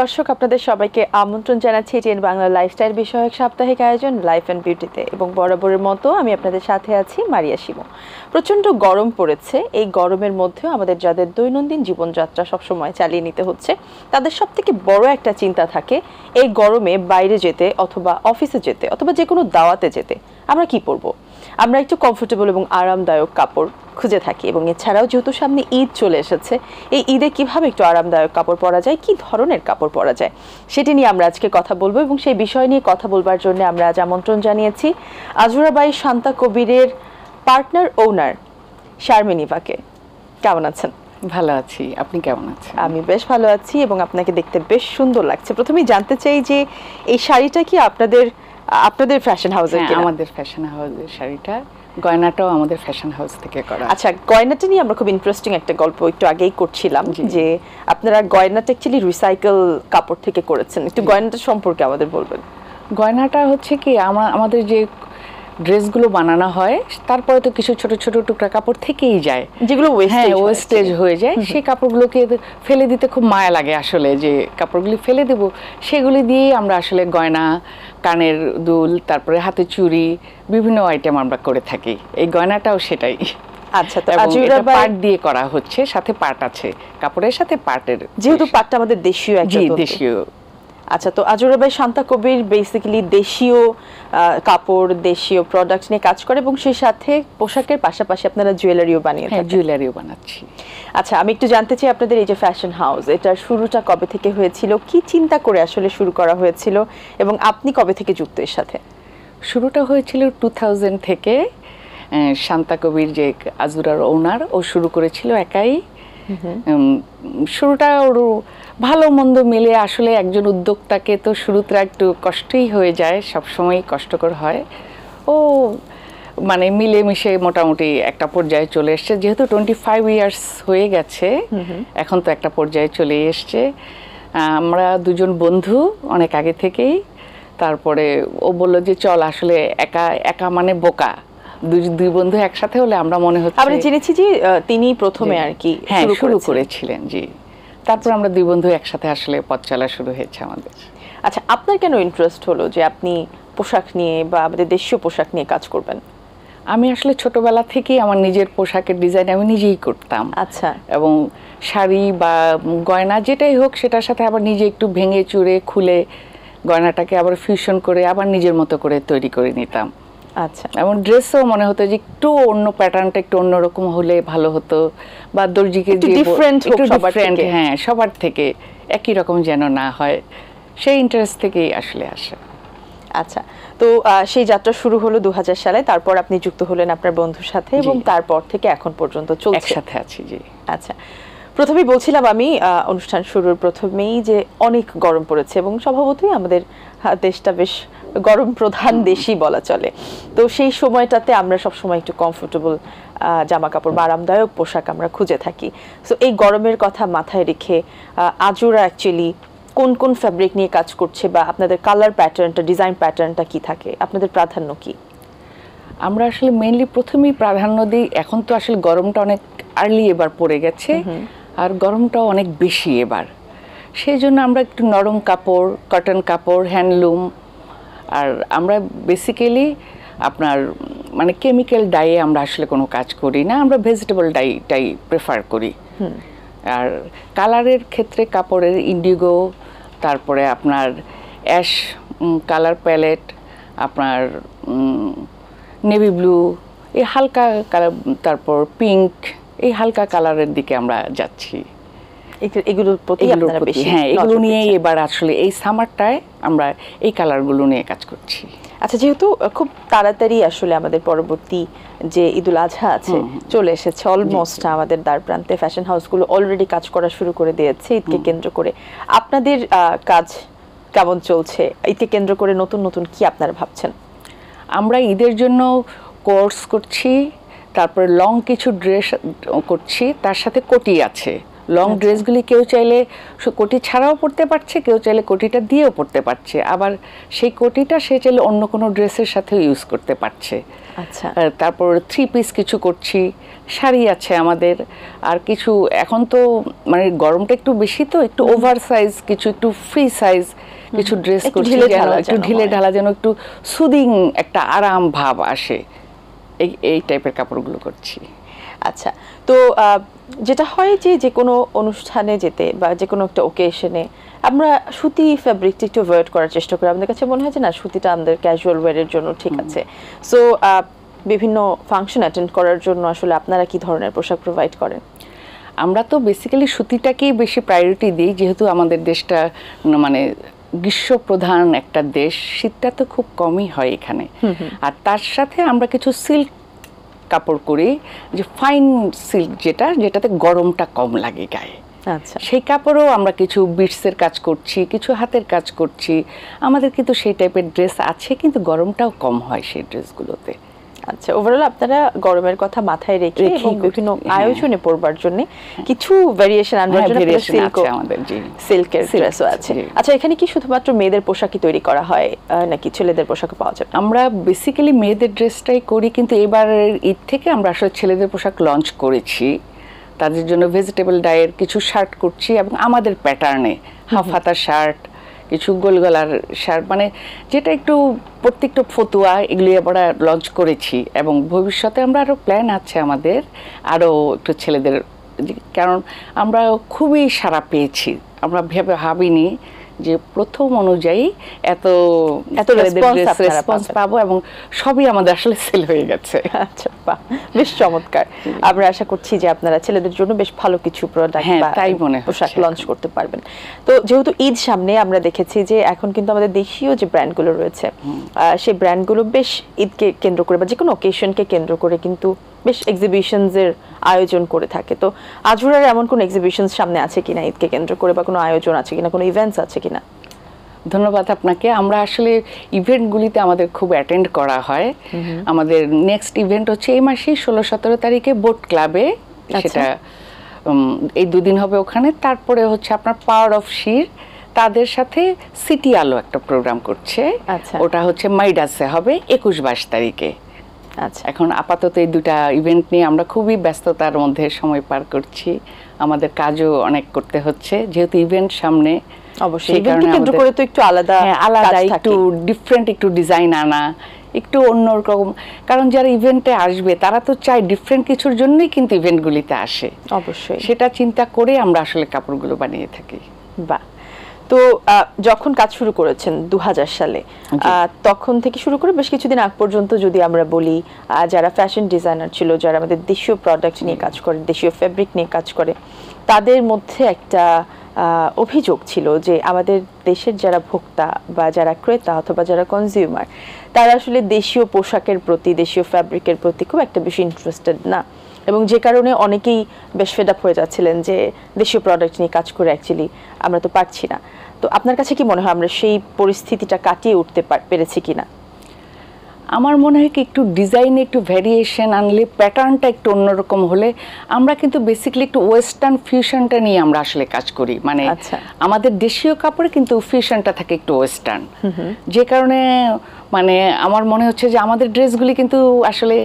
দর্শক আপনাদের সবাইকে আমন্ত্রণ জানাচ্ছি টিএন বাংলা লাইফস্টাইল বিষয়ক সাপ্তাহিক আয়োজন লাইফ অ্যান্ড বিউটিতে এবং বরাবরের মতো আমি আপনাদের সাথে আছি মারিয়া শিমু। প্রচণ্ড গরম পড়েছে। এই গরমের মধ্যেও আমাদের যাদের দৈনন্দিন জীবনযাত্রা সবসময় চালিয়ে নিতে হচ্ছে তাদের সবথেকে বড় একটা চিন্তা থাকে এই গরমে বাইরে যেতে অথবা অফিসে যেতে অথবা যে কোনো দাওয়াতে যেতে আমরা কি পরবো। আমরা একটু কমফোর্টেবল এবং আরামদায়ক কাপড় খুঁজে থাকি এবং এছাড়াও যেহেতু সামনে ঈদ চলে এসেছে এই ঈদে কিভাবে একটু আরামদায়ক কাপড় পরা যায়, কি ধরনের কাপড় পরা যায় সেটি নিয়ে আমরা আজকে কথা বলবো এবং সেই বিষয় নিয়ে কথা বলবার জন্য আমরা আজ আমন্ত্রণ জানিয়েছি আজুরা বাই শান্তা কবিরের পার্টনার ওনার শারমিনিভাকে। কেমন আছেন? ভালো আছি, আপনি কেমন আছেন? আমি বেশ ভালো আছি এবং আপনাকে দেখতে বেশ সুন্দর লাগছে। প্রথমেই জানতে চাই যে এই শাড়িটা কি আপনাদের ফ্যাশন হাউসের? আমাদের ফ্যাশন হাউসের শাড়িটা, গয়নাটাও আমাদের ফ্যাশন হাউস থেকে করা। আচ্ছা, গয়নাটা নিয়ে আমরা খুব ইন্টারেস্টিং একটা গল্প একটু আগেই করছিলাম যে আপনারা গয়নাটা অ্যাকচুয়ালি রিসাইকেল কাপড় থেকে করেছেন। একটু গয়নাটা সম্পর্কে আমাদের বলবেন। গয়নাটা হচ্ছে কি আমাদের যে ড্রেসগুলো বানানো হয় তারপরে তো কিছু ছোট ছোট টুকরা কাপড় থেকেই যায়, যেগুলো ওয়েস্টেজ হয়ে যায়। সেই কাপড়গুলোকে ফেলে দিতে খুব মায়া লাগে আসলে, যে কাপড়গুলি ফেলে দেব সেগুলি দিয়েই আমরা আসলে গয়না, কানের দুল, তারপরে হাতে চুড়ি, বিভিন্ন আইটেম আমরা করে থাকি। এই গয়নাটাও সেটাই। আচ্ছা, তো পাট দিয়ে করা হচ্ছে, সাথে পাট আছে, কাপড়ের সাথে পাটের, যেহেতু পাটটা আমাদের দেশীয় একটা দেশীয়। আচ্ছা, তো আজুরা বাই শান্তা কবির বেসিক্যালি দেশীয় কাপড়, দেশীয় প্রোডাক্ট নিয়ে কাজ করে এবং সেই সাথে পোশাকের পাশাপাশি আপনারা জুয়েলারিও বানিয়ে থাকেন। জুয়েলারিও বানাচ্ছি। আচ্ছা, আমি একটু জানতে চাই আপনাদের এই যে ফ্যাশন হাউস, এটার শুরুটা কবে থেকে হয়েছিল, কি চিন্তা করে আসলে শুরু করা হয়েছিল এবং আপনি কবে থেকে যুক্ত এর সাথে? শুরুটা হয়েছিল 2000 থেকে। শান্তা কবির যে আজুরার ওনার, ও শুরু করেছিল একাই। শুরুটা ওর ভালো মন্দ মিলে আসলে একজন উদ্যোক্তাকে তো শুরুতে একটু কষ্টই হয়ে যায়, সবসময় কষ্টকর হয়। ও মানে মিলেমিশে মোটামুটি একটা পর্যায়ে চলে এসছে, যেহেতু 25 ইয়ার্স হয়ে গেছে, এখন তো একটা পর্যায়ে চলে এসছে। আমরা দুজন বন্ধু অনেক আগে থেকেই। তারপরে ও বলল যে চল, আসলে একা একা মানে বোকা, দুই বন্ধু একসাথে হলে আমরা মনে হচ্ছে। আমরা জেনেছি যে তিনি প্রথমে আর কি শুরু করেছিলেন। জি, তারপর আমরা দুই বন্ধু একসাথে আসলে পথ চলা শুরু হয়েছে আমাদের। আচ্ছা, আপনার কেন ইন্টারেস্ট হলো যে আপনি পোশাক নিয়ে বা আমাদের দেশীয় পোশাক নিয়ে কাজ করবেন? আমি আসলে ছোটবেলা থেকেই আমার নিজের পোশাকের ডিজাইন আমি নিজেই করতাম। আচ্ছা, এবং শাড়ি বা গয়না যেটাই হোক সেটার সাথে আবার নিজে একটু ভেঙে চুরে খুলে গয়নাটাকে আবার ফিউশন করে আবার নিজের মতো করে তৈরি করে নিতাম। আচ্ছা, এবং ড্রেসও মনে হতো যে একটু অন্য প্যাটার্নটা একটু অন্যরকম হলে ভালো হতো, বা দর্জিকে ডিফারেন্ট, হ্যাঁ, সবার থেকে একই রকম যেন না হয়, সেই ইন্টারেস্ট থেকেই আসলে আসে। আচ্ছা, তো সেই যাত্রা শুরু হলো 2000 সালে, তারপর আপনি যুক্ত হলেন আপনার বন্ধুর সাথে এবং তারপর থেকে এখন পর্যন্ত চলছে একসাথে আছি। জি, আচ্ছা, প্রথমেই বলছিলাম আমি অনুষ্ঠান শুরুর প্রথমেই যে অনেক গরম পড়েছে এবং স্বভাবতই আমাদের দেশটা বেশ গরম প্রধান দেশই বলা চলে। তো সেই সময়টাতে আমরা সবসময় একটু কমফোর্টেবল জামা কাপড় বা আরামদায়ক পোশাক আমরা খুঁজে থাকি। সো এই গরমের কথা মাথায় রেখে আজুরা অ্যাকচুয়ালি কোন কোন ফ্যাব্রিক নিয়ে কাজ করছে বা আপনাদের কালার প্যাটার্নটা, ডিজাইন প্যাটার্নটা কি থাকে, আপনাদের প্রাধান্য কি? আমরা আসলে মেইনলি প্রথমেই প্রাধান্য দিই, এখন তো আসলে গরমটা অনেক আর্লি এবার পড়ে গেছে, আর গরমটাও অনেক বেশি এবার, সেই জন্য আমরা একটু নরম কাপড়, কটন কাপড়, হ্যান্ডলুম। আর আমরা বেসিক্যালি আপনার মানে কেমিক্যাল ডাইয়ে আমরা আসলে কোনো কাজ করি না, আমরা ভেজিটেবল ডাইটাই প্রেফার করি। আর কালারের ক্ষেত্রে কাপড়ের ইন্ডিগো, তারপরে আপনার অ্যাশ কালার প্যালেট, আপনার নেভি ব্লু, এই হালকা কালার, তারপর পিঙ্ক, এই হালকা কালারের দিকে আমরা যাচ্ছি। এগুলোর প্রতি আপনারা বেশি, হ্যাঁ, এগুলো নিয়েই এবার আসলে এই সামারটায় আমরা এই কালারগুলো নিয়ে কাজ করছি। আচ্ছা, যেহেতু খুব তাড়াতাড়ি আসলে আমাদের পরবর্তী যে ঈদুল আজহা আছে চলে এসেছে অলমোস্ট, আমাদের দ্বার প্রান্তে ফ্যাশন হাউসগুলো অলরেডি কাজ করা শুরু করে দিয়েছে ঈদকে কেন্দ্র করে। আপনাদের কাজ কেমন চলছে? ঈদকে কেন্দ্র করে নতুন নতুন কি আপনারা ভাবছেন? আমরা ঈদের জন্য কোর্স করছি, তারপরে লং কিছু ড্রেস করছি, তার সাথে কোটি আছে, লং ড্রেসগুলি কেউ চাইলে কোটি ছাড়াও পরতে পারছে, কেউ চাইলে কোটিটা দিয়েও পরতে পারছে, আবার সেই কোটিটা সে চাইলে অন্য কোনো ড্রেসের সাথেও ইউজ করতে পারছে। আচ্ছা, তারপর 3 পিস কিছু করছি, শাড়ি আছে আমাদের, আর কিছু এখন তো মানে গরমটা একটু বেশি, তো একটু ওভার সাইজ কিছু, একটু ফ্রি সাইজ কিছু ড্রেস করছি, যেন একটু ঢিলে ঢালা, যেন একটু সুদিং একটা আরাম ভাব আসে, এই টাইপের কাপড়গুলো করছি। আচ্ছা, তো যেটা হয় যে কোনো অনুষ্ঠানে যেতে বা যে কোনো একটা ওকেশনে আমরা সুতি ফ্যাব্রিকটা একটু অ্যাভয়েড করার চেষ্টা করি। আমাদের কাছে মনে হয় যে না, সুতিটা আমাদের ক্যাজুয়াল ওয়্যারের জন্য ঠিক আছে। সো বিভিন্ন ফাংশন অ্যাটেন্ড করার জন্য আসলে আপনারা কি ধরনের পোশাক প্রোভাইড করেন? আমরা তো বেসিক্যালি সুতিটাকেই বেশি প্রায়োরিটি দিই, যেহেতু আমাদের দেশটা মানে গ্রীষ্ম প্রধান একটা দেশ, শীতটা তো খুব কমই হয় এখানে। আর তার সাথে আমরা কিছু সিল্ক কাপড় করি, যে ফাইন সিল্ক, যেটাতে গরমটা কম লাগে গায়ে। আচ্ছা, সেই কাপড়ও আমরা কিছু বিটসের কাজ করছি, কিছু হাতের কাজ করছি। আমাদের কিন্তু সেই টাইপের ড্রেস আছে, কিন্তু গরমটাও কম হয় সেই ড্রেসগুলোতে। আচ্ছা, ওভারঅল আপনারা গরমের কথা মাথায় রেখে এবং বিভিন্ন আয়োজনে পরবার জন্য কিছু ভেরিয়েশন আনবার জন্য সিল্কের ড্রেসও আছে। আচ্ছা, এখানে কি শুধুমাত্র মেয়েদের পোশাকই তৈরি করা হয় নাকি ছেলেদের পোশাকও পাওয়া যাবে? আমরা বেসিক্যালি মেয়েদের ড্রেসটাই করি, কিন্তু এবারের ঈদ থেকে আমরা আসলে ছেলেদের পোশাক লঞ্চ করেছি। তাদের জন্য ভেজিটেবল ডাইয়ের কিছু শার্ট করছি, এবং আমাদের প্যাটার্নে হাফ হাতা শার্ট, কিছু গোল গলার শার্ট, মানে যেটা একটু প্রত্যেকটা ফতুয়া, এগুলি আমরা লঞ্চ করেছি। এবং ভবিষ্যতে আমরা আরও প্ল্যান আছে আমাদের আরও একটু ছেলেদের, কারণ আমরা খুবই সাড়া পেয়েছি। আমরা ভাবিনি যে প্রথম অনুযায়ী এত রেসপন্স পাবো, এবং সবই আমাদের আসলে সেল হয়ে গেছে। আচ্ছা, বাহ, বেশ চমৎকার। আমরা আশা করছি যে আপনারা ছেলেদের জন্য বেশ ভালো কিছু প্রোডাক্ট বা পোশাক লঞ্চ করতে পারবেন। তো যেহেতু ঈদ সামনে, আমরা দেখেছি যে এখন কিন্তু আমাদের দেশীয় যে ব্র্যান্ডগুলো রয়েছে, সেই ব্র্যান্ডগুলো বেশ ঈদকে কেন্দ্র করে বা যে কোনো অকেশনকে কেন্দ্র করে কিন্তু বেশ এক্সিবিশনসের আয়োজন করে থাকে। তো আজুরার এমন কোনো এক্সিবিশন সামনে আছে কিনা ঈদকে কেন্দ্র করে, বা কোনো আয়োজন আছে কিনা, কোনো ইভেন্টস আছে কিনা? ধন্যবাদ আপনাকে। আমরা আসলে ইভেন্টগুলিতে আমাদের খুব অ্যাটেন্ড করা হয়। আমাদের নেক্সট ইভেন্ট হচ্ছে এই মাসেই 16-17 তারিখে বোট ক্লাবে, সেটা এই 2 দিন হবে ওখানে। তারপরে হচ্ছে আপনার পাওয়ার অফ শির, তাদের সাথে সিটি আলো একটা প্রোগ্রাম করছে, ওটা হচ্ছে মাইডাসে হবে 21-22 তারিখে। আচ্ছা, এখন আপাতত এই 2টা ইভেন্ট নিয়ে আমরা খুবই ব্যস্ততার মধ্যে সময় পার করছি। আমাদের কাজও অনেক করতে হচ্ছে, যেহেতু ইভেন্ট সামনে। অবশ্যই ইভেন্টকে কেন্দ্র করে তো একটু আলাদা একটু ডিফারেন্ট, একটু ডিজাইন আনা, একটু অন্যরকম। কারণ যারা ইভেন্টে আসবে তারা তো চায় ডিফারেন্ট কিছুর জন্যই কিন্তু ইভেন্টগুলিতে আসে। অবশ্যই সেটা চিন্তা করে আমরা আসলে কাপড়গুলো বানিয়ে থাকি। বাহ। তো যখন কাজ শুরু করেছেন 2000 সালে, তখন থেকে শুরু করে বেশ কিছুদিন আগ পর্যন্ত যদি আমরা বলি, যারা ফ্যাশন ডিজাইনার ছিল, যারা আমাদের দেশীয় প্রোডাক্ট নিয়ে কাজ করে, দেশীয় ফেব্রিক নিয়ে কাজ করে, তাদের মধ্যে একটা অভিযোগ ছিল যে আমাদের দেশের যারা ভোক্তা বা যারা ক্রেতা অথবা যারা কনজিউমার, তারা আসলে দেশীয় পোশাকের প্রতি, দেশীয় ফ্যাব্রিকের প্রতি খুব একটা বেশি ইন্টারেস্টেড না, এবং যে কারণে অনেকেই বেশ ফেড আপ হয়ে যাচ্ছিলেন যে দেশীয় প্রোডাক্ট নিয়ে কাজ করে অ্যাকচুয়ালি আমরা তো পারছি না। তো আপনার কাছে কি মনে হয় আমরা সেই পরিস্থিতিটা কাটিয়ে উঠতে পেরেছি কিনা? আমার মনে হয় কি, একটু ডিজাইনে একটু ভ্যারিয়েশন আনলে, প্যাটার্নটা একটু অন্যরকম হলে, আমরা কিন্তু বেসিক্যালি একটু ওয়েস্টার্ন ফিউশনটা নিয়ে আমরা আসলে কাজ করি। মানে আমাদের দেশীয় কাপড়ে কিন্তু ফিউশনটা থাকে একটু ওয়েস্টার্ন, যে কারণে মানে আমার মনে হচ্ছে যে আমাদের ড্রেসগুলি কিন্তু আসলে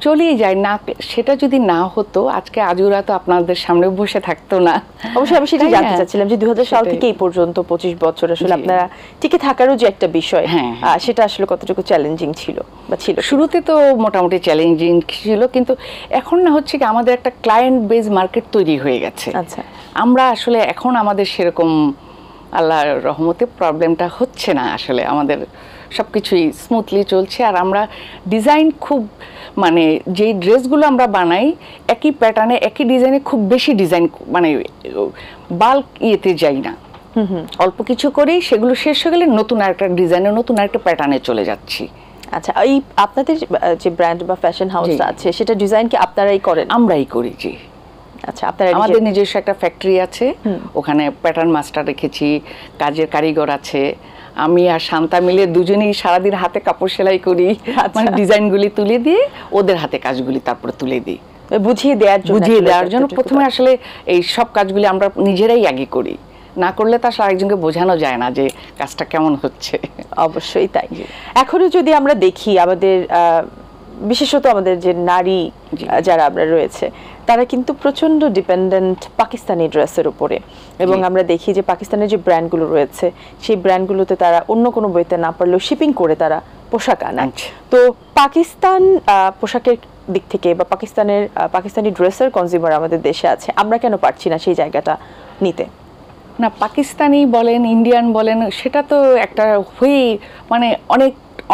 চলেই যায় না। সেটা যদি না হতো, আজকে আজুরা তো আপনাদের সামনে বসে থাকতো না। অবশ্যই আমি সেটাই জানতে চাচ্ছিলাম যে 2000 সাল থেকে এই পর্যন্ত 25 বছর আসলে আপনারা টিকে থাকারও যে একটা বিষয়, সেটা আসলে কতটুকু চ্যালেঞ্জিং ছিল বা ছিল? শুরুতে তো মোটামুটি চ্যালেঞ্জিং ছিল, কিন্তু এখন না হচ্ছে কি আমাদের একটা ক্লায়েন্ট বেজ মার্কেট তৈরি হয়ে গেছে। আচ্ছা, আমরা আসলে এখন আমাদের সেরকম আল্লাহর রহমতে প্রবলেমটা হচ্ছে না। আসলে আমাদের সব কিছুই স্মুথলি চলছে। আর আমরা ডিজাইন খুব, মানে যেই ড্রেসগুলো আমরা বানাই একই প্যাটার্নে একই ডিজাইনে খুব বেশি ডিজাইন, মানে বাল্ক ইয়েতে যাই না, অল্প কিছু করি, সেগুলো শেষ হয়ে গেলে নতুন আরেকটা ডিজাইনে, নতুন আরেকটা প্যাটার্নে চলে যাচ্ছি। আচ্ছা, এই আপনাদের যে ব্র্যান্ড বা ফ্যাশন হাউস আছে, সেটা ডিজাইন কি আপনারাই করেন? আমরাই করি, জি। আচ্ছা, আপনারা আমাদের নিজস্ব একটা ফ্যাক্টরি আছে, ওখানে প্যাটার্ন মাস্টার রেখেছি, কাজের কারিগর আছে। আমি আর শান্তা মিলে দুজনেই সারাদিন হাতে কাপড় সেলাই করি, মানে ডিজাইনগুলি তুলে দিয়ে ওদের হাতে কাজগুলি তারপরে তুলে দিই। বুঝিয়ে দেওয়ার জন্য প্রথমে আসলে এই সব কাজগুলি আমরা নিজেরাই আগে করি, না করলে তো আসলে আরেকজনকে বোঝানো যায় না যে কাজটা কেমন হচ্ছে। অবশ্যই তাই। এখনো যদি আমরা দেখি আমাদের বিশেষত আমাদের যে নারী যারা আমরা রয়েছে তারা কিন্তু প্রচন্ড ডিপেন্ডেন্ট পাকিস্তানি ড্রেসের উপরে, এবং আমরা দেখি যে পাকিস্তানের যে ব্র্যান্ডগুলো রয়েছে সেই ব্র্যান্ডগুলোতে তারা অন্য কোনো বইতে না পারলেও শিপিং করে তারা পোশাক আনায়। তো পাকিস্তান পোশাকের দিক থেকে বা পাকিস্তানি ড্রেসের কনজিউমার আমাদের দেশে আছে, আমরা কেন পারছি না সেই জায়গাটা নিতে? না, পাকিস্তানি বলেন ইন্ডিয়ান বলেন সেটা তো একটা হয়ে মানে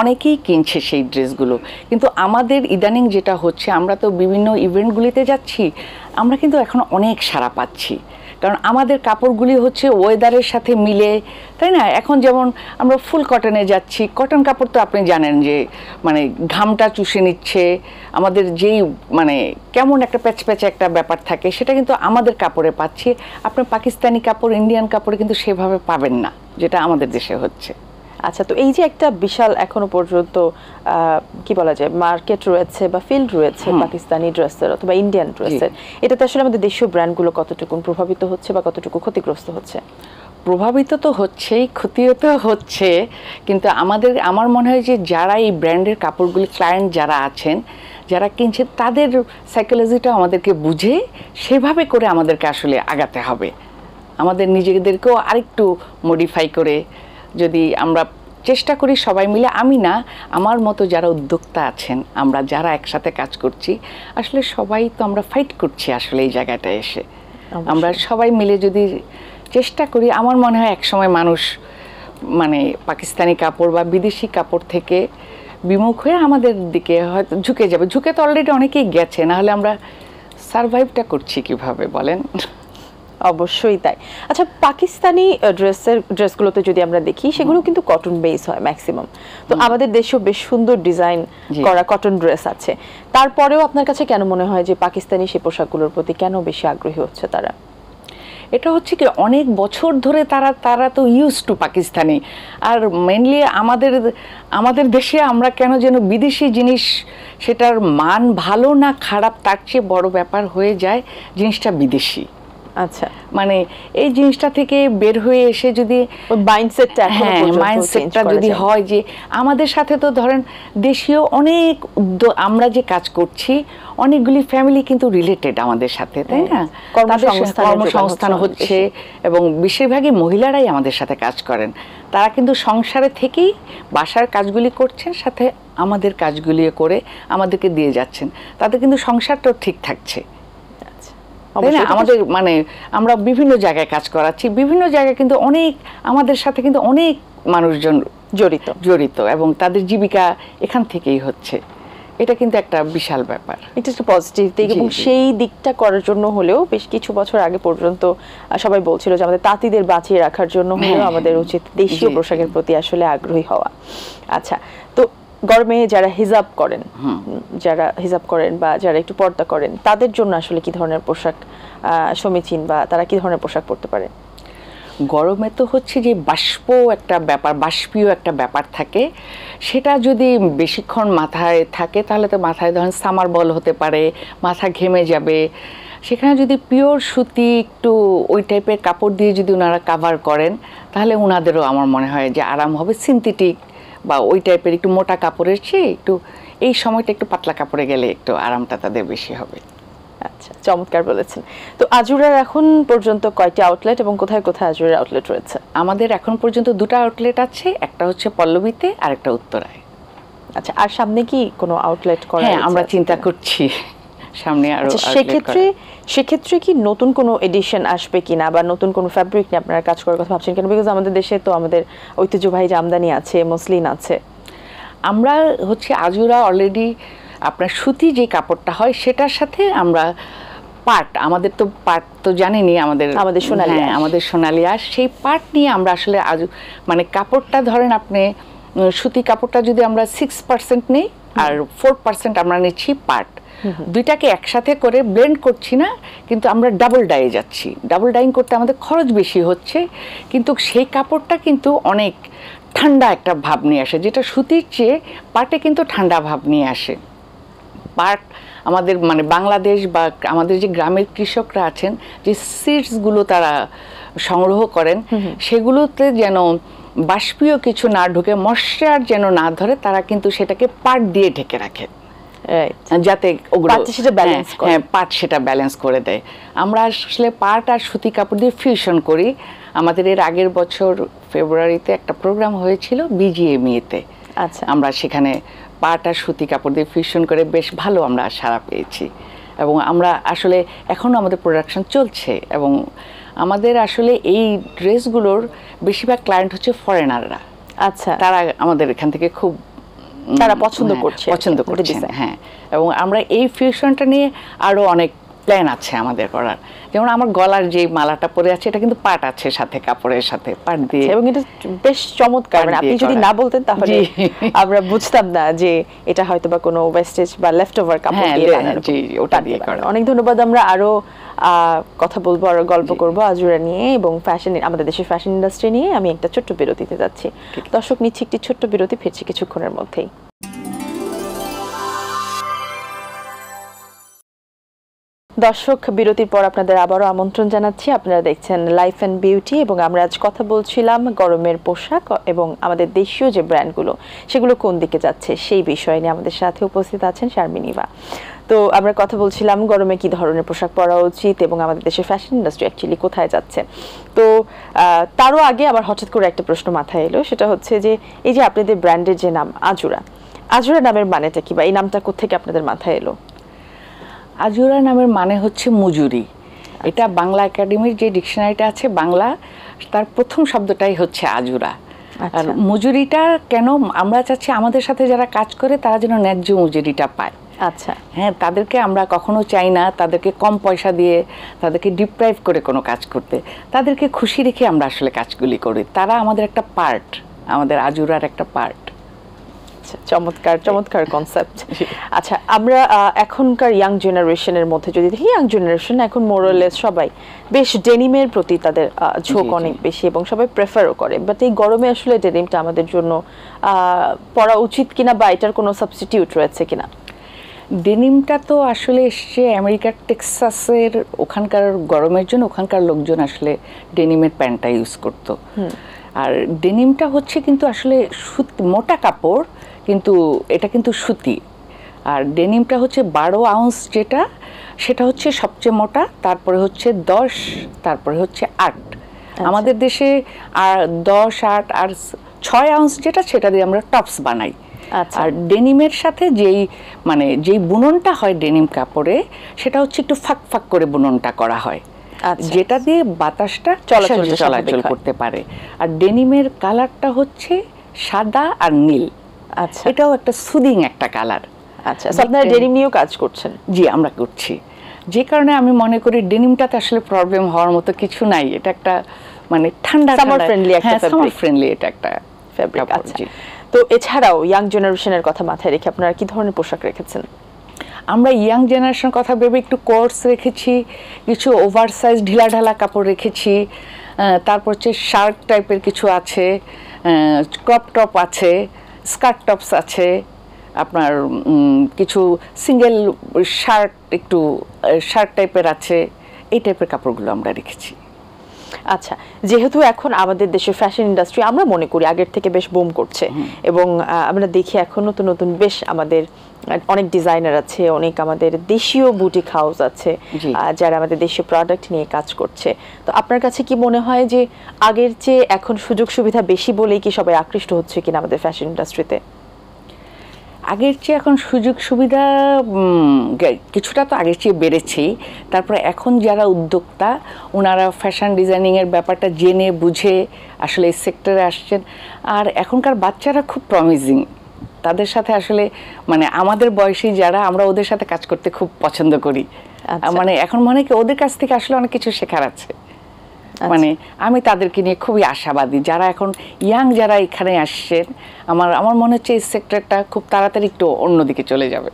অনেকেই কিনছে সেই ড্রেসগুলো, কিন্তু আমাদের ইদানিং যেটা হচ্ছে আমরা তো বিভিন্ন ইভেন্টগুলিতে যাচ্ছি, আমরা কিন্তু এখন অনেক সাড়া পাচ্ছি, কারণ আমাদের কাপড়গুলি হচ্ছে ওয়েদারের সাথে মিলে, তাই না? এখন যেমন আমরা ফুল কটনে যাচ্ছি, কটন কাপড় তো আপনি জানেন যে মানে ঘামটা চুষে নিচ্ছে, আমাদের যেই মানে কেমন একটা প্যাচপ্যাচে একটা ব্যাপার থাকে সেটা কিন্তু আমাদের কাপড়ে পাচ্ছি। আপনার পাকিস্তানি কাপড় ইন্ডিয়ান কাপড়ে কিন্তু সেভাবে পাবেন না যেটা আমাদের দেশে হচ্ছে। আচ্ছা, তো এই যে একটা বিশাল এখনো পর্যন্ত কি বলা যায় মার্কেট রয়েছে বা ফিল্ড রয়েছে পাকিস্তানি ড্রেসের অথবা ইন্ডিয়ান ড্রেসের, এটাতে আসলে আমাদের দেশীয় ব্র্যান্ডগুলো কতটুকু প্রভাবিত হচ্ছে বা কতটুকু ক্ষতিগ্রস্ত হচ্ছে? প্রভাবিত তো হচ্ছেই, ক্ষতিও তো হচ্ছে, কিন্তু আমার মনে হয় যে যারা এই ব্র্যান্ডের কাপড়গুলি ক্লায়েন্ট যারা আছেন, যারা কিনছে, তাদের সাইকোলজিটা আমাদেরকে বুঝে সেভাবে করে আমাদেরকে আসলে আগাতে হবে। আমাদের নিজেদেরকেও আরেকটু মডিফাই করে যদি আমরা চেষ্টা করি সবাই মিলে, আমি না, আমার মতো যারা উদ্যোক্তা আছেন, আমরা যারা একসাথে কাজ করছি, আসলে সবাই তো আমরা ফাইট করছি আসলে এই জায়গাটায় এসে। আমরা সবাই মিলে যদি চেষ্টা করি, আমার মনে হয় একসময় মানুষ মানে পাকিস্তানি কাপড় বা বিদেশি কাপড় থেকে বিমুখ হয়ে আমাদের দিকে হয়তো ঝুঁকে যাবে। ঝুঁকে তো অলরেডি অনেকেই গেছে, নাহলে আমরা সারভাইভটা করছি কিভাবে বলেন? অবশ্যই তাই। আচ্ছা, পাকিস্তানি ড্রেসগুলোতে যদি আমরা দেখি সেগুলো কিন্তু কটন বেস হয় ম্যাক্সিমাম, তো আমাদের দেশেও বেশ সুন্দর ডিজাইন করা কটন ড্রেস আছে, তারপরেও আপনার কাছে কেন মনে হয় যে পাকিস্তানি সেই পোশাকগুলোর প্রতি কেন বেশি আগ্রহী হচ্ছে তারা? এটা হচ্ছে কি, অনেক বছর ধরে তারা তো ইউজ টু পাকিস্তানি, আর মেনলি আমাদের দেশে আমরা কেন যেন বিদেশি জিনিস, সেটার মান ভালো না খারাপ তার চেয়ে বড় ব্যাপার হয়ে যায় জিনিসটা বিদেশি। আচ্ছা, মানে এই জিনিসটা থেকে বের হয়ে এসে যদি মাইন্ডসেটটা যদি হয় যে আমাদের সাথে তো ধরেন দেশীয় অনেক আমরা যে কাজ করছি, অনেকগুলি ফ্যামিলি কিন্তু রিলেটেড আমাদের সাথে, তাই না? কর্মসংস্থান হচ্ছে, এবং বেশিরভাগই মহিলারাই আমাদের সাথে কাজ করেন। তারা কিন্তু সংসারে থেকেই বাসার কাজগুলি করছেন, সাথে আমাদের কাজগুলি করে আমাদেরকে দিয়ে যাচ্ছেন, তাদের কিন্তু সংসারটাও ঠিক থাকছে। আমাদের মানে আমরা বিভিন্ন জায়গায় কাজ করাচ্ছি, বিভিন্ন জায়গায় কিন্তু আমাদের সাথে কিন্তু অনেক মানুষজন জড়িত এবং তাদের জীবিকা এখান থেকেই হচ্ছে। এটা কিন্তু একটা বিশাল ব্যাপার, এটা একটা পজিটিভ দিক, এবং সেই দিকটা করার জন্য হলেও বেশ কিছু বছর আগে পর্যন্ত সবাই বলছিল যে আমাদের তাঁতিদের বাঁচিয়ে রাখার জন্য হলেও আমাদের উচিত দেশীয় পোশাকের প্রতি আসলে আগ্রহী হওয়া। আচ্ছা, তো গরমে যারা হিজাব করেন বা যারা একটু পর্দা করেন, তাদের জন্য আসলে কি ধরনের পোশাক সমীচীন বা তারা কি ধরনের পোশাক পরতে পারে? গরমে তো হচ্ছে যে বাষ্পীয় একটা ব্যাপার থাকে, সেটা যদি বেশিক্ষণ মাথায় থাকে তাহলে তো মাথায় ধরেন সামার বল হতে পারে, মাথা ঘেমে যাবে। সেখানে যদি পিওর সুতি একটু ওই টাইপের কাপড় দিয়ে যদি ওনারা কাভার করেন, তাহলে ওনাদেরও আমার মনে হয় যে আরাম হবে। সিনথেটিক বা ওই টাইপের একটু মোটা কাপড়ের চেয়ে একটু এই সময়টা একটু পাতলা কাপড়ে গেলে একটু আরামটা তাদের বেশি হবে। আচ্ছা, চমৎকার বলেছেন। তো আজুরার এখন পর্যন্ত কয়টি আউটলেট এবং কোথায় কোথায় আজুরার আউটলেট রয়েছে? আমাদের এখন পর্যন্ত 2টা আউটলেট আছে, একটা হচ্ছে পল্লবীতে আর একটা উত্তরায়। আচ্ছা, আর সামনে কি কোনো আউটলেট করা? হ্যাঁ, আমরা চিন্তা করছি সামনে আরো। সেক্ষেত্রে কি নতুন কোনো এডিশন আসবে কিনা বা নতুন কোনো ফ্যাব্রিক নিয়ে আপনারা কাজ করার কথা ভাবছেন কেন? বিকজ আমাদের দেশে তো আমাদের ঐতিহ্যবাহী জামদানি আছে, মসলিন আছে। আমরা হচ্ছে আজুরা অলরেডি আপনার সুতি যে কাপড়টা হয় সেটার সাথে আমরা আমাদের তো জানেনই আমাদের সোনালী আঁশ, সেই পাট নিয়ে আমরা আসলে মানে কাপড়টা ধরেন আপনি সুতি কাপড়টা যদি আমরা 6% নেই আর 4% আমরা নিচ্ছি পাট, দুইটাকে একসাথে করে ব্লেন্ড করছি না, কিন্তু আমরা ডাবল ডাইয়ে যাচ্ছি। ডাবল ডাইং করতে আমাদের খরচ বেশি হচ্ছে, কিন্তু সেই কাপড়টা কিন্তু অনেক ঠান্ডা একটা ভাব নিয়ে আসে, যেটা সুতির চেয়ে পাটে কিন্তু ঠান্ডা ভাব নিয়ে আসে। পাট আমাদের মানে বাংলাদেশ বা আমাদের যে গ্রামের কৃষকরা আছেন যে সিডসগুলো তারা সংগ্রহ করেন সেগুলোতে যেন বাষ্পীয় কিছু না ঢুকে ময়শ্চার যেন না ধরে, তারা কিন্তু সেটাকে পাট দিয়ে ঢেকে রাখে যাতে পাট সেটা ব্যালেন্স করে দেয়। আমরা আসলে পাট আর সুতি কাপড় দিয়ে ফিউশন করি। আমাদের এর আগের বছর ফেব্রুয়ারিতে একটা প্রোগ্রাম হয়েছিল বিজিএমইতে। আচ্ছা, আমরা সেখানে পাট আর সুতি কাপড় দিয়ে ফিউশন করে বেশ ভালো আমরা সাড়া পেয়েছি, এবং আমরা আসলে এখনও আমাদের প্রোডাকশন চলছে। এবং আমাদের আসলে এই ড্রেসগুলোর বেশিরভাগ ক্লায়েন্ট হচ্ছে ফরেনাররা। আচ্ছা, তারা আমাদের এখান থেকে খুব তারা পছন্দ করছে। হ্যাঁ, এবং আমরা এই ফিউশনটা নিয়ে আরো অনেক প্ল্যান আছে আমাদের করার। যেমন আমার গলার যে মালাটা পরে আছে এটা কিন্তু পাট আছে সাথে, কাপড়ের সাথে পাট দিয়ে, এবং এটা বেশ চমৎকার। মানে আপনি যদি না বলতেন তাহলে আমরা বুঝতাম না যে এটা হয়তো বা কোনো ওয়েস্টেজ বা লেফট ওভার কাপড় দিয়ে বানানো। ওটা দিয়ে করা। অনেক ধন্যবাদ। আমরা আরো কথা বলবো, আরো গল্প করবো আজুরা নিয়ে এবং ফ্যাশন, আমাদের দেশের ফ্যাশন ইন্ডাস্ট্রি নিয়ে। আমি একটা ছোট্ট বিরতিতে যাচ্ছি। দর্শক, নিচ্ছি একটি ছোট্ট বিরতি, ফিরছি কিছুক্ষণের মধ্যেই। দর্শক, বিরতির পর আপনাদের আবারও আমন্ত্রণ জানাচ্ছি। আপনারা দেখছেন লাইফ অ্যান্ড বিউটি, এবং আমরা আজ কথা বলছিলাম গরমের পোশাক এবং আমাদের দেশীয় যে ব্র্যান্ডগুলো সেগুলো কোন দিকে যাচ্ছে সেই বিষয় নিয়ে। আমাদের সাথে উপস্থিত আছেন শারমিন ইভা। তো আমরা কথা বলছিলাম গরমে কি ধরনের পোশাক পরা উচিত এবং আমাদের দেশের ফ্যাশন ইন্ডাস্ট্রি অ্যাকচুয়ালি কোথায় যাচ্ছে। তো তারও আগে আবার হঠাৎ করে একটা প্রশ্ন মাথায় এলো, সেটা হচ্ছে যে এই যে আপনাদের ব্র্যান্ডের যে নাম আজুরা, আজুরা নামের মানেটা কি, বা এই নামটা কোত্থেকে আপনাদের মাথায় এলো? আজুরা নামের মানে হচ্ছে মজুরি। এটা বাংলা একাডেমির যে ডিকশনারিটা আছে বাংলা, তার প্রথম শব্দটাই হচ্ছে আজুরা। আর মজুরিটা কেন আমরা চাচ্ছি আমাদের সাথে যারা কাজ করে তারা যেন ন্যায্য মজুরিটা পায়। আচ্ছা, হ্যাঁ, তাদেরকে আমরা কখনো চাই না তাদেরকে কম পয়সা দিয়ে তাদেরকে ডিপ্রাইভ করে কোনো কাজ করতে। তাদেরকে খুশি রেখে আমরা আসলে কাজগুলি করি। তারা আমাদের একটা পার্ট, আমাদের আজুরার একটা পার্ট। চমৎকার চমৎকার কনসেপ্ট। আচ্ছা, আমরা এখনকার ইয়াং জেনারেশনের মধ্যে যদি দেখি, ইয়াং জেনারেশন এখন মোরলেস সবাই বেশ ডেনিমের প্রতি তাদের ঝোঁক অনেক বেশি এবং সবাই প্রেফারও করে। বাট এই গরমে আসলে ডেনিমটা আমাদের জন্য পরা উচিত কিনা, বা এটার কোনো সাবস্টিটিউট রয়েছে কিনা? ডেনিমটা তো আসলে এসছে আমেরিকার টেক্সাসের, ওখানকার গরমের জন্য ওখানকার লোকজন আসলে ডেনিমের প্যান্টটা ইউজ করতো। আর ডেনিমটা হচ্ছে কিন্তু আসলে মোটা কাপড়, কিন্তু এটা কিন্তু সুতি। আর ডেনিমটা হচ্ছে 12 আউন্স, যেটা সেটা হচ্ছে সবচেয়ে মোটা, তারপরে হচ্ছে 10, তারপরে হচ্ছে 8। আমাদের দেশে আর 10, 8 আর 6 আউন্স যেটা, সেটা দিয়ে আমরা টপস বানাই। আর ডেনিমের সাথে যেই বুননটা হয় ডেনিম কাপড়ে, সেটা হচ্ছে একটু ফাঁক ফাঁক করে বুননটা করা হয়, যেটা দিয়ে বাতাসটা চলাচল করতে পারে। আর ডেনিমের কালারটা হচ্ছে সাদা আর নীল। আচ্ছা, এটাও একটা সুদিং একটা কালার। আচ্ছা, আপনারা ডেনিম নিয়েও কাজ করছেন? জি, আমরা করছি। যে কারণে আমি মনে করি ডেনিমটাতে আসলে প্রবলেম হওয়ার মতো কিছু নাই। এটা একটা মানে ঠান্ডা, সামার ফ্রেন্ডলি এটা একটা ফ্যাব্রিক। আচ্ছা, তো এছাড়াও ইয়াং জেনারেশনের কথা মাথায় রেখে আপনারা কি ধরনের পোশাক রেখেছেন? আমরা ইয়াং জেনারেশনের কথা ভেবে একটু কোর্স রেখেছি, কিছু ওভারসাইজ ঢিলাঢালা কাপড় রেখেছি, তারপর হচ্ছে শার্ট টাইপের কিছু আছে, ক্রপ টপ আছে, স্কার্ট টপস আছে, আপনার কিছু সিঙ্গেল শার্ট, একটু শার্ট টাইপের আছে। এই টাইপের কাপড়গুলো আমরা রেখেছি। আচ্ছা, যেহেতু এখন আমাদের দেশের ফ্যাশন ইন্ডাস্ট্রি আমরা মনে করি আগের থেকে বেশ বুম করছে, এবং আমরা দেখি এখন নতুন নতুন বেশ আমাদের অনেক ডিজাইনার আছে, অনেক আমাদের দেশীয় বুটিক হাউস আছে যারা আমাদের দেশীয় প্রোডাক্ট নিয়ে কাজ করছে। তো আপনার কাছে কি মনে হয় যে আগের চেয়ে এখন সুযোগ সুবিধা বেশি বলেই কি সবাই আকৃষ্ট হচ্ছে কিনা আমাদের ফ্যাশন ইন্ডাস্ট্রিতে? আগের চেয়ে এখন সুযোগ সুবিধা কিছুটা তো আগের চেয়ে বেড়েছেই। তারপরে এখন যারা উদ্যোক্তা, ওনারা ফ্যাশন ডিজাইনিংয়ের ব্যাপারটা জেনে বুঝে আসলে এই সেক্টরে আসছেন। আর এখনকার বাচ্চারা খুব প্রমিজিং, তাদের সাথে আসলে মানে আমাদের বয়সী যারা, আমরা ওদের সাথে কাজ করতে খুব পছন্দ করি। মানে এখন মনে হয় কি ওদের কাছ থেকে আসলে অনেক কিছু শেখার আছে। মানে আমি তাদেরকে নিয়ে খুবই আশাবাদী, যারা এখন ইয়াং যারা এখানে আসছেন, আমার মনে হচ্ছে এই সেক্টরটা খুব তাড়াতাড়ি একটু অন্যদিকে চলে যাবে।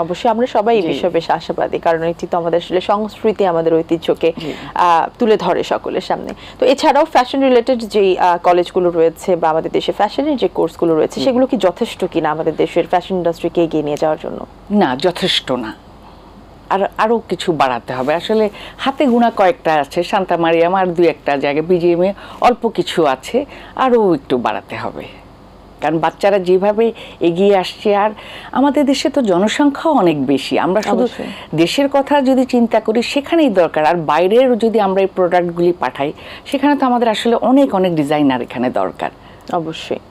অবশ্যই আমরা সবাই এই বিষয়ে বেশ আশাবাদী, কারণ এটি তো আমাদের আসলে সংস্কৃতি, আমাদের ঐতিহ্যকে তুলে ধরে সকলের সামনে। তো এছাড়াও ফ্যাশন রিলেটেড যেই কলেজগুলো রয়েছে বা আমাদের দেশে ফ্যাশনের যে কোর্সগুলো রয়েছে, সেগুলো কি যথেষ্ট কিনা আমাদের দেশের ফ্যাশন ইন্ডাস্ট্রিকে এগিয়ে নিয়ে যাওয়ার জন্য? না, যথেষ্ট না। আরও কিছু বাড়াতে হবে। আসলে হাতে গোনা কয়েকটা আছে, শান্তা মারিয়াম আর 2-1টা জায়গায়, বিজিএমে অল্প কিছু আছে, আরও একটু বাড়াতে হবে। কারণ বাচ্চারা যেভাবে এগিয়ে আসছে, আর আমাদের দেশে তো জনসংখ্যাও অনেক বেশি, আমরা শুধু দেশের কথা যদি চিন্তা করি সেখানেই দরকার, আর বাইরের যদি আমরা এই প্রোডাক্টগুলি পাঠাই সেখানে তো আমাদের আসলে অনেক অনেক ডিজাইনার এখানে দরকার। অবশ্যই।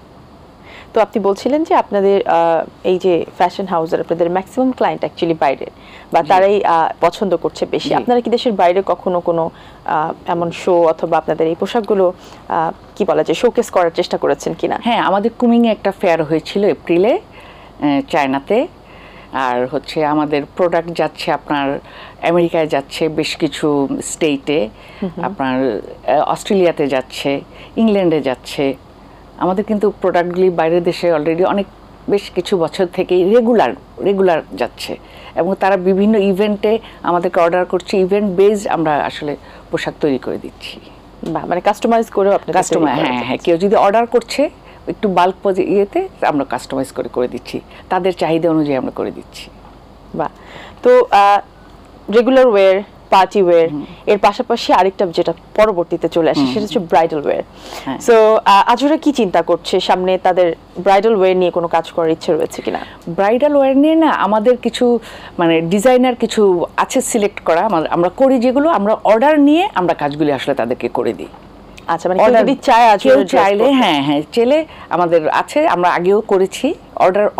তো আপনি বলছিলেন যে আপনাদের এই যে ফ্যাশন হাউসের আপনাদের ম্যাক্সিমাম ক্লায়েন্ট অ্যাকচুয়ালি বাইরের, বা তারাই পছন্দ করছে বেশি। আপনারা কি দেশের বাইরে কখনো কোনো এমন শো অথবা আপনাদের এই পোশাকগুলো কি বলা যায় শোকেস করার চেষ্টা করেছেন কিনা? হ্যাঁ, আমাদের কুমিংয়ে একটা ফেয়ার হয়েছিল এপ্রিলে চায়নাতে, আর হচ্ছে আমাদের প্রোডাক্ট যাচ্ছে আপনার আমেরিকায় যাচ্ছে, বেশ কিছু স্টেটে, আপনার অস্ট্রেলিয়াতে যাচ্ছে, ইংল্যান্ডে যাচ্ছে। আমাদের কিন্তু প্রোডাক্টগুলি বাইরের দেশে অলরেডি অনেক বেশ কিছু বছর থেকেই রেগুলার যাচ্ছে, এবং তারা বিভিন্ন ইভেন্টে আমাদেরকে অর্ডার করছে। ইভেন্ট বেসড আমরা আসলে পোশাক তৈরি করে দিচ্ছি, বা মানে কাস্টমাইজ করেও আপনি হ্যাঁ, কেউ যদি অর্ডার করছে একটু বাল্ক ইয়েতে, আমরা কাস্টমাইজ করে দিচ্ছি, তাদের চাহিদা অনুযায়ী আমরা করে দিচ্ছি। বা তো রেগুলার ওয়্যার, পার্টি ওয়্যার, এর পাশাপাশি আরেকটা যেটা পরবর্তীতে চলে আসে সেটা হচ্ছে ব্রাইডাল ওয়্যার। সো আজুরা কি চিন্তা করছে সামনে, তাদের ব্রাইডাল ওয়্যার নিয়ে কোনো কাজ করার ইচ্ছে রয়েছে কিনা? ব্রাইডাল ওয়্যার নিয়ে না, আমাদের কিছু মানে ডিজাইনার কিছু আছে সিলেক্ট করা, আমরা করি যেগুলো আমরা অর্ডার নিয়ে আমরা কাজগুলি আসলে তাদেরকে করে দিই। আচ্ছা, মানে যদি কেউ চাইলে, হ্যাঁ চেলে আমাদের আছে, আমরা আগেও করেছি,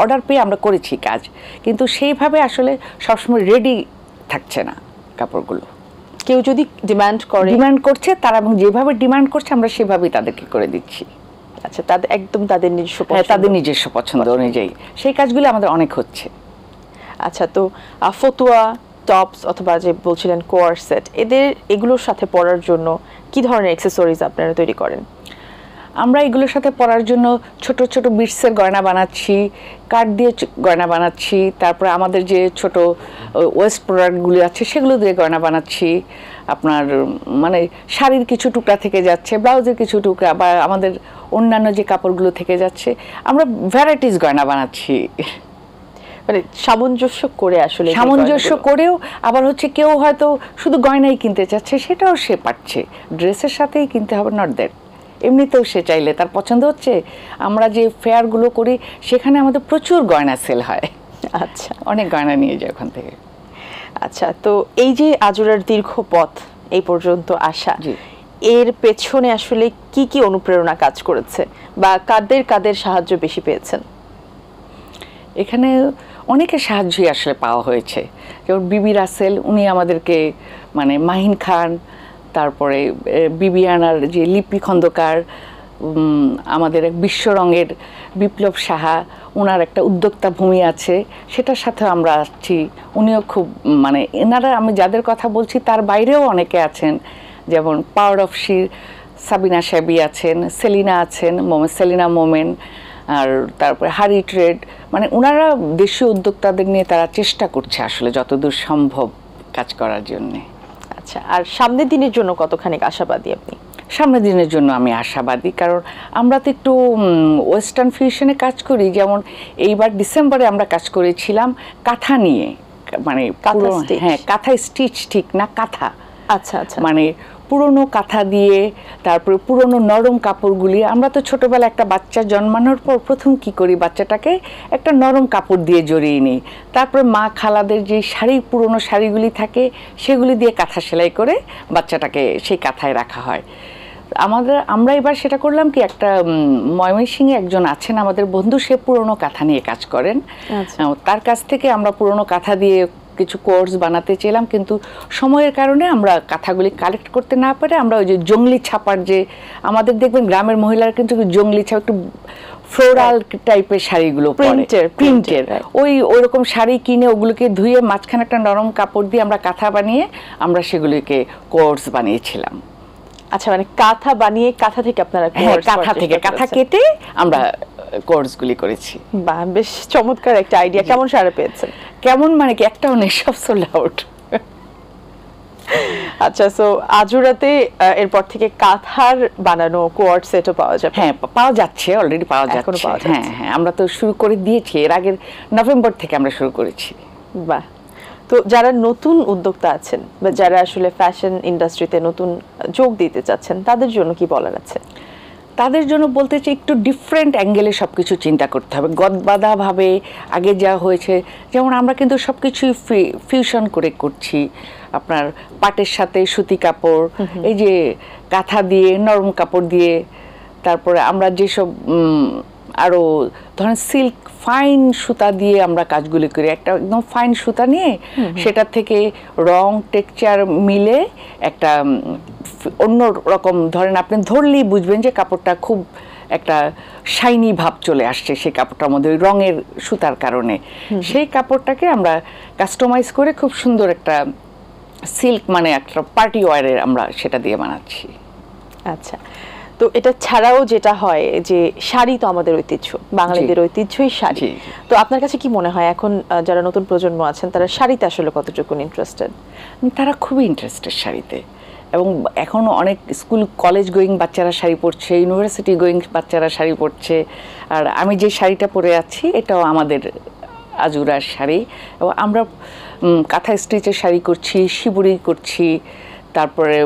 অর্ডার পেয়ে আমরা করেছি কাজ, কিন্তু সেইভাবে আসলে সবসময় রেডি থাকছে না কাপড়গুলো। কেউ যদি ডিমান্ড করছে তারা, এবং যেভাবে ডিমান্ড করছে আমরা সেভাবেই তাদেরকে করে দিচ্ছি। আচ্ছা, তাদের একদম তাদের নিজস্ব পছন্দ অনুযায়ী সেই কাজগুলো আমাদের অনেক হচ্ছে। আচ্ছা, তো ফতুয়া, টপস অথবা যে বলছিলেন কোয়ারসেট, এগুলোর সাথে পরার জন্য কি ধরনের অ্যাকসেসরিজ আপনারা তৈরি করেন? আমরা এগুলোর সাথে পরার জন্য ছোট ছোট বিটসের গয়না বানাচ্ছি, কাঠ দিয়ে গয়না বানাচ্ছি, তারপরে আমাদের যে ছোট ওয়েস্ট প্রোডাক্টগুলি আছে সেগুলো দিয়ে গয়না বানাচ্ছি। আপনার মানে শাড়ির কিছু টুকরা থেকে যাচ্ছে, ব্লাউজের কিছু টুকরা, বা আমাদের অন্যান্য যে কাপড়গুলো থেকে যাচ্ছে, আমরা ভ্যারাইটিস গয়না বানাচ্ছি। মানে সামঞ্জস্য করে, আসলে সামঞ্জস্য করেও আবার হচ্ছে কেউ হয়তো শুধু গয়নাই কিনতে চাচ্ছে, সেটাও সে পাচ্ছে, ড্রেসের সাথেই কিনতে হবে নট দ্যাট, এমনিতেও সে চাইলে তার পছন্দ হচ্ছে। আমরা যে ফেয়ারগুলো করি সেখানে আমাদের প্রচুর গয়না সেল হয়। আচ্ছা, অনেক গয়না নিয়ে যায় ওখান থেকে। আচ্ছা, তো এই যে আজুরার দীর্ঘ পথ এই পর্যন্ত আসা, এর পেছনে আসলে কি কি অনুপ্রেরণা কাজ করেছে, বা কাদের সাহায্য বেশি পেয়েছেন? এখানে অনেকের সাহায্যই আসলে পাওয়া হয়েছে, যেমন বিবি রাসেল, উনি আমাদেরকে মানে মাহিন খান, তারপরে বিবিয়ানার যে লিপি খন্দকার, আমাদের এক বিশ্বরঙের বিপ্লব সাহা, ওনার একটা উদ্যোক্তা ভূমি আছে, সেটার সাথে আমরা আসছি। উনিও খুব মানে এনারা, আমি যাদের কথা বলছি তার বাইরেও অনেকে আছেন, যেমন পাওয়ার অফ শির সাবিনা সাবি আছেন, সেলিনা আছেন, সেলিনা মোমেন, আর তারপরে হারি ট্রেড, মানে ওনারা দেশীয় উদ্যোক্তাদের নিয়ে তারা চেষ্টা করছে আসলে যতদূর সম্ভব কাজ করার জন্যে। আচ্ছা, আর সামনের দিনের জন্য কতখানি আশাবাদী আপনি? সামনের দিনের জন্য আমি আশাবাদী, কারণ আমরা তো একটু ওয়েস্টার্ন ফিউশনে কাজ করি। যেমন এইবার ডিসেম্বরে আমরা কাজ করেছিলাম কাঁথা নিয়ে, মানে হ্যাঁ কাঁথা স্টিচ ঠিক না, কাঁথা। আচ্ছা আচ্ছা, মানে পুরনো কাঁথা দিয়ে, তারপরে পুরনো নরম কাপড়গুলি, আমরা তো ছোটবেলা একটা বাচ্চা জন্মানোর পর প্রথম কি করি, বাচ্চাটাকে একটা নরম কাপড় দিয়ে জড়িয়ে নিই, তারপরে মা খালাদের যে পুরনো শাড়িগুলি থাকে সেগুলি দিয়ে কাঁথা সেলাই করে বাচ্চাটাকে সেই কাঁথায় রাখা হয়। আমরা এবার সেটা করলাম কি, একটা ময়মনসিংহে একজন আছেন আমাদের বন্ধু, সে পুরনো কাঁথা নিয়ে কাজ করেন, তার কাছ থেকে আমরা পুরনো কাঁথা দিয়ে কিছু কোর্স বানাতে চেয়েলাম, কিন্তু সময়ের কারণে আমরা কাঁথাগুলি কালেক্ট করতে না পারে আমরা ওই যে জংলি ছাপার, যে আমাদের দেখবেন গ্রামের মহিলারা কিন্তু জংলি ছাপা একটু ফ্লোরাল টাইপের শাড়িগুলো প্রিন্টের, ওইরকম শাড়ি কিনে ওগুলোকে ধুয়ে মাঝখানে একটা নরম কাপড় দিয়ে আমরা কাঁথা বানিয়ে আমরা সেগুলিকে কোর্স বানিয়েছিলাম। আচ্ছা, মানে কাঁথা বানিয়ে কাঁথা থেকে আপনারা? হ্যাঁ, কাঁথা কেটে আমরা কোর্সগুলি করেছি। বাহ, বেশ চমৎকার একটা আইডিয়া। কেমন সাড়া পেয়েছেন? কেমন মানে কি, একটাও নেই, সব সোল্ড আউট। আচ্ছা, সো আজুরাতে এরপর থেকে কাঁথার বানানো কোয়ার্ড সেটও পাওয়া যাবে? হ্যাঁ, পাওয়া যাচ্ছে, অলরেডি পাওয়া যাচ্ছে। হ্যাঁ হ্যাঁ, আমরা তো শুরু করে দিয়েছি, এর আগের নভেম্বর থেকে আমরা শুরু করেছি। বাহ, তো যারা নতুন উদ্যোক্তা আছেন বা যারা আসলে ফ্যাশন ইন্ডাস্ট্রিতে নতুন যোগ দিতে চাচ্ছেন তাদের জন্য কি বলার আছে? তাদের জন্য বলতে চাই একটু ডিফারেন্ট অ্যাঙ্গেলে সব কিছু চিন্তা করতে হবে। গদবাঁধাভাবে আগে যা হয়েছে, যেমন আমরা কিন্তু সব কিছুই ফিউশন করে করছি। আপনার পাটের সাথে সুতি কাপড়, এই যে কাঁথা দিয়ে, নরম কাপড় দিয়ে, তারপরে আমরা যেসব আরও ধরেন সিল্ক ফাইন সুতা দিয়ে আমরা কাজগুলি করি। একটা একদম ফাইন সুতা নিয়ে সেটা থেকে রং টেক্সচার মিলে একটা অন্য রকম, ধরেন আপনি ধরলেই বুঝবেন যে কাপড়টা খুব একটা শাইনি ভাব চলে আসছে সেই কাপড়টার মধ্যে, ওই রঙের সুতার কারণে। সেই কাপড়টাকে আমরা কাস্টমাইজ করে খুব সুন্দর একটা সিল্ক, মানে একটা পার্টি ওয়্যারের আমরা সেটা দিয়ে বানাচ্ছি। আচ্ছা, তো এটা ছাড়াও যেটা হয় যে শাড়ি তো আমাদের ঐতিহ্য, বাঙালিদের ঐতিহ্যই শাড়ি। তো আপনার কাছে কি মনে হয় এখন যারা নতুন প্রজন্ম আছেন তারা শাড়িতে আসলে কতটুকু ইন্টারেস্টেড? তারা খুবই ইন্টারেস্টেড শাড়িতে, এবং এখন অনেক স্কুল কলেজ গোয়িং বাচ্চারা শাড়ি পরছে, ইউনিভার্সিটি গোয়িং বাচ্চারা শাড়ি পরছে। আর আমি যে শাড়িটা পরে আছি এটাও আমাদের আজুরার শাড়ি, এবং আমরা কাঁথা স্টিচের শাড়ি করছি, শিবুরি করছি, তারপরে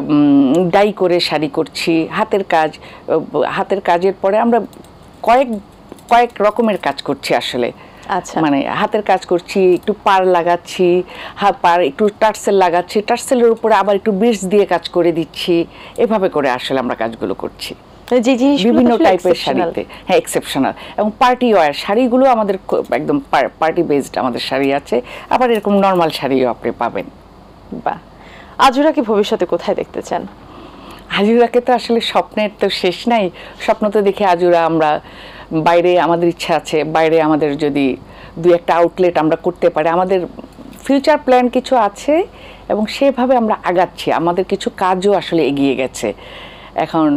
ডাই করে শাড়ি করছি, হাতের কাজের পরে আমরা কয়েক রকমের কাজ করছি আসলে। আচ্ছা, মানে হাতের কাজ করছি, একটু পার লাগাচ্ছি, পার একটু টার্সেল লাগাচ্ছি, টার্সেলের উপরে আবার একটু বিটস দিয়ে কাজ করে দিচ্ছি, এভাবে করে আসলে আমরা কাজগুলো করছি যে জিনিস বিভিন্ন টাইপের শাড়িতে। হ্যাঁ, এক্সেপশনাল। এবং পার্টি ওয়্যার শাড়িগুলো আমাদের একদম পার্টি বেসড আমাদের শাড়ি আছে, আবার এরকম নর্মাল শাড়িও আপনি পাবেন। বাহ, আজুরাকে ভবিষ্যতে কোথায় দেখতে চান? আজুরাকে তো আসলে স্বপ্নের তো শেষ নাই। স্বপ্ন তো দেখে আজুরা আমরা বাইরে, আমাদের ইচ্ছা আছে বাইরে আমাদের যদি দুই একটা আউটলেট আমরা করতে পারি। আমাদের ফিউচার প্ল্যান কিছু আছে এবং সেভাবে আমরা আগাচ্ছি। আমাদের কিছু কাজও আসলে এগিয়ে গেছে। এখন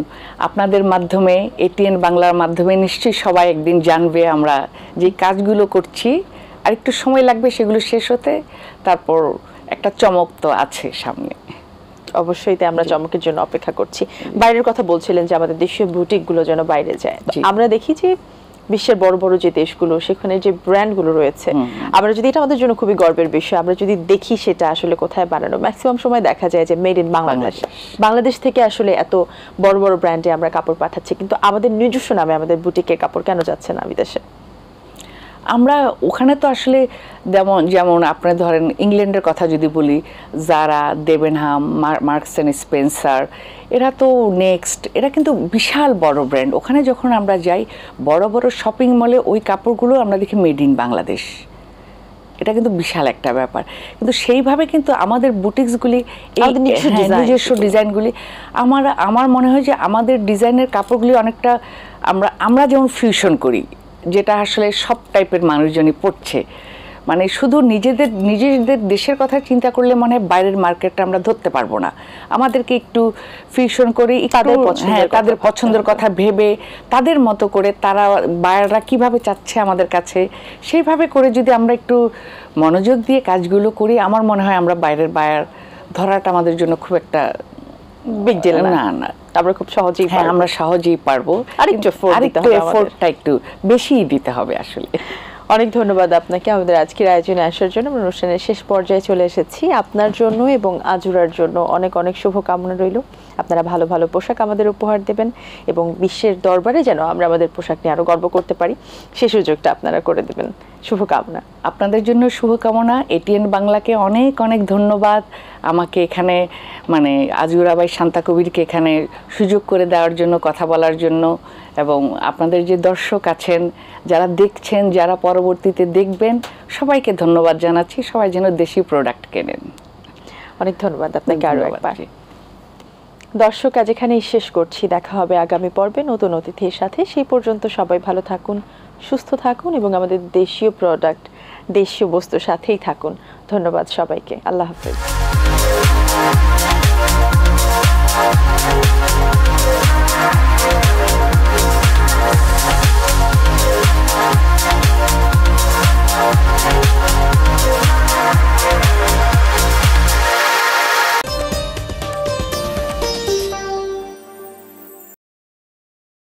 আপনাদের মাধ্যমে, এটিএন বাংলার মাধ্যমে নিশ্চয়ই সবাই একদিন জানবে আমরা যে কাজগুলো করছি। আর একটু সময় লাগবে সেগুলো শেষ হতে, তারপর একটা চমক তো আছে সামনে। অবশ্যই, তাই আমরা চমকের জন্য অপেক্ষা করছি। বাইরের কথা বলছিলেন যে আমাদের দেশীয় বুটিকগুলো যেন বাইরে যায়। আমরা দেখি যে বিশ্বের বড় বড় যে দেশগুলো, সেখানে যে ব্র্যান্ডগুলো রয়েছে, আমরা যদি, এটা আমাদের জন্য খুবই গর্বের বিষয়, আমরা যদি দেখি সেটা আসলে কোথায় বানানো, ম্যাক্সিমাম সময় দেখা যায় যে মেড ইন বাংলাদেশ। বাংলাদেশ থেকে আসলে এত বড় বড় ব্র্যান্ডে আমরা কাপড় পাঠাচ্ছি, কিন্তু আমাদের নিজস্ব নামে আমাদের বুটিকের কাপড় কেন যাচ্ছে না বিদেশে? আমরা ওখানে তো আসলে যেমন আপনার ধরেন ইংল্যান্ডের কথা যদি বলি, জারা, দেবেনহাম, মার্কস অ্যান্ড স্পেন্সার, এরা তো নেক্সট, এরা কিন্তু বিশাল বড় ব্র্যান্ড। ওখানে যখন আমরা যাই বড় বড় শপিং মলে, ওই কাপড়গুলো আমরা দেখি মেড ইন বাংলাদেশ। এটা কিন্তু বিশাল একটা ব্যাপার। কিন্তু সেইভাবে কিন্তু আমাদের বুটিক্সগুলি, নিজস্ব ডিজাইনগুলি, আমার মনে হয় যে আমাদের ডিজাইনের কাপড়গুলি অনেকটা আমরা যেমন ফিউশন করি, যেটা আসলে সব টাইপের মানুষজনই পড়ছে। মানে শুধু নিজেদের দেশের কথা চিন্তা করলে মনে হয় বাইরের মার্কেটটা আমরা ধরতে পারবো না। আমাদেরকে একটু ফিউশন করে, তাদের পছন্দের কথা ভেবে, তাদের মতো করে তারা বায়াররা কিভাবে চাচ্ছে আমাদের কাছে, সেইভাবে করে যদি আমরা একটু মনোযোগ দিয়ে কাজগুলো করি, আমার মনে হয় আমরা বাইরের বায়ার ধরাটা আমাদের জন্য খুব একটা বিগ ডিল না। আমরা খুব সহজেই, আমরা সহজেই পারবো। আরেকটু এফোর্টটা একটু বেশিই দিতে হবে আসলে। অনেক ধন্যবাদ আপনাকে আমাদের আজকের আয়োজনে আসার জন্য। আমরা অনুষ্ঠানের শেষ পর্যায়ে চলে এসেছি। আপনার জন্য এবং আজুরার জন্য অনেক অনেক শুভকামনা রইল। আপনারা ভালো ভালো পোশাক আমাদের উপহার দেবেন এবং বিশ্বের দরবারে যেন আমরা আমাদের পোশাক নিয়ে আরো গর্ব করতে পারি, সেই সুযোগটা আপনারা করে দেবেন। শুভকামনা। আপনাদের জন্য শুভকামনা। এটিএন বাংলাকে অনেক অনেক ধন্যবাদ আমাকে এখানে, মানে আজুরা বাই শান্তা কবিরকে এখানে সুযোগ করে দেওয়ার জন্য, কথা বলার জন্য। এবং আপনাদের যে দর্শক আছেন, যারা দেখছেন, যারা পরবর্তীতে দেখবেন, সবাইকে ধন্যবাদ জানাচ্ছি। সবাই যেন দেশি প্রোডাক্ট কেনেন। অনেক ধন্যবাদ আপনাকে আরো একবার। দর্শক, আজ এখানেই শেষ করছি। দেখা হবে আগামী পর্বে নতুন অতিথির সাথে। সেই পর্যন্ত সবাই ভালো থাকুন, সুস্থ থাকুন এবং আমাদের দেশীয় প্রোডাক্ট, দেশীয় বস্তুর সাথেই থাকুন। ধন্যবাদ সবাইকে। আল্লাহ হাফেজ।